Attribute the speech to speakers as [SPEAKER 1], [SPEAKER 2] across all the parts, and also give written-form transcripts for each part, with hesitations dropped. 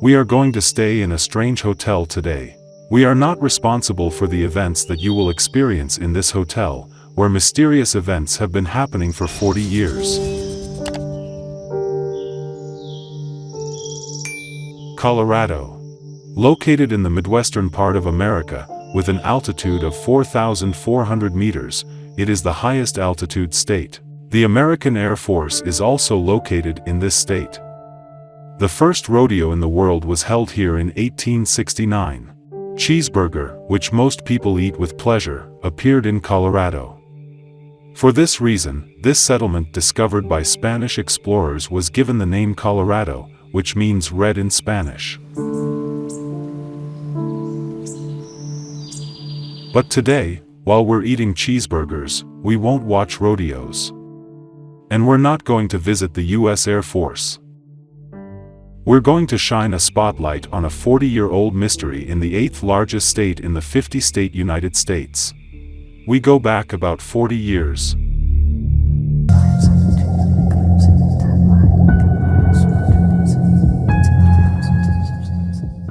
[SPEAKER 1] We are going to stay in a strange hotel today. We are not responsible for the events that you will experience in this hotel, where mysterious events have been happening for 40 years. Colorado. Located in the Midwestern part of America, with an altitude of 4,400 meters, it is the highest altitude state. The American Air Force is also located in this state. The first rodeo in the world was held here in 1869. Cheeseburger, which most people eat with pleasure, appeared in Colorado. For this reason, this settlement discovered by Spanish explorers was given the name Colorado, which means red in Spanish. But today, while we're eating cheeseburgers, we won't watch rodeos. And we're not going to visit the U.S. Air Force. We're going to shine a spotlight on a 40-year-old mystery in the 8th largest state in the 50-state United States. We go back about 40 years.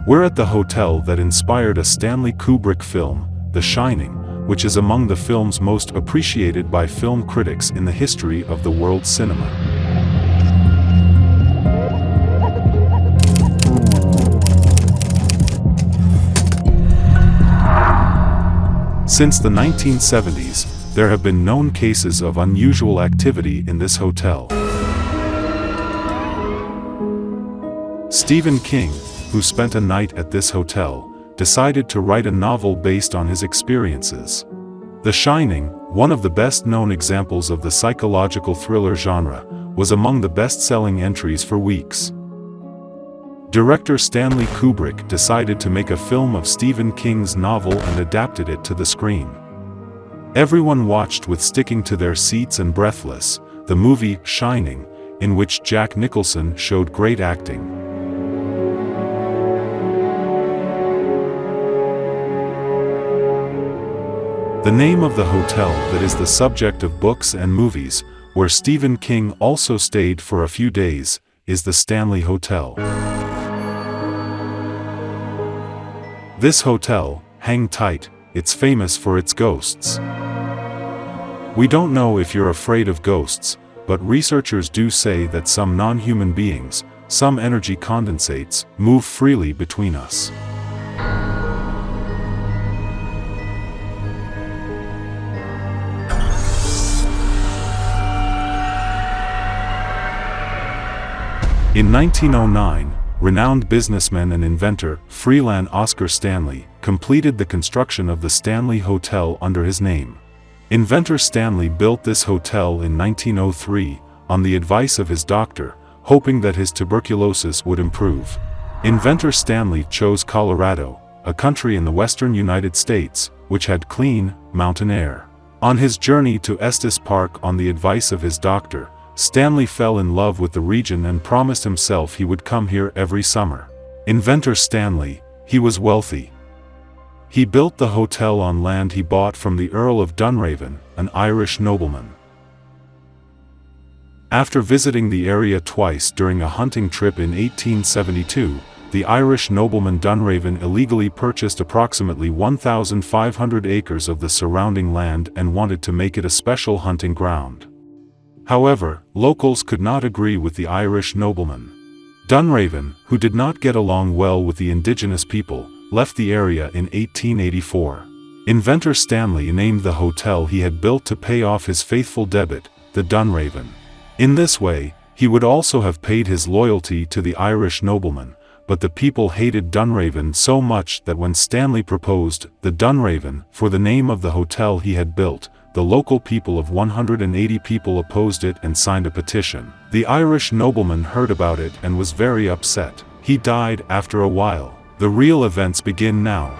[SPEAKER 1] We're at the hotel that inspired a Stanley Kubrick film, The Shining, which is among the films most appreciated by film critics in the history of the world's cinema. Since the 1970s, there have been known cases of unusual activity in this hotel. Stephen King, who spent a night at this hotel, decided to write a novel based on his experiences. The Shining, one of the best-known examples of the psychological thriller genre, was among the best-selling entries for weeks. Director Stanley Kubrick decided to make a film of Stephen King's novel and adapted it to the screen. Everyone watched with sticking to their seats and breathless, the movie Shining, in which Jack Nicholson showed great acting. The name of the hotel that is the subject of books and movies, where Stephen King also stayed for a few days, is the Stanley Hotel. This hotel, hang tight, it's famous for its ghosts. We don't know if you're afraid of ghosts, but researchers do say that some non-human beings, some energy condensates, move freely between us. In 1909, renowned businessman and inventor, Freeland Oscar Stanley, completed the construction of the Stanley Hotel under his name. Inventor Stanley built this hotel in 1903, on the advice of his doctor, hoping that his tuberculosis would improve. Inventor Stanley chose Colorado, a country in the western United States, which had clean, mountain air. On his journey to Estes Park on the advice of his doctor, Stanley fell in love with the region and promised himself he would come here every summer. Inventor Stanley, he was wealthy. He built the hotel on land he bought from the Earl of Dunraven, an Irish nobleman. After visiting the area twice during a hunting trip in 1872, the Irish nobleman Dunraven illegally purchased approximately 1,500 acres of the surrounding land and wanted to make it a special hunting ground. However, locals could not agree with the Irish nobleman. Dunraven, who did not get along well with the indigenous people, left the area in 1884. Inventor Stanley named the hotel he had built to pay off his faithful debit, the Dunraven. In this way, he would also have paid his loyalty to the Irish nobleman, but the people hated Dunraven so much that when Stanley proposed the Dunraven for the name of the hotel he had built, the local people of 180 people opposed it and signed a petition. The Irish nobleman heard about it and was very upset. He died after a while. The real events begin now.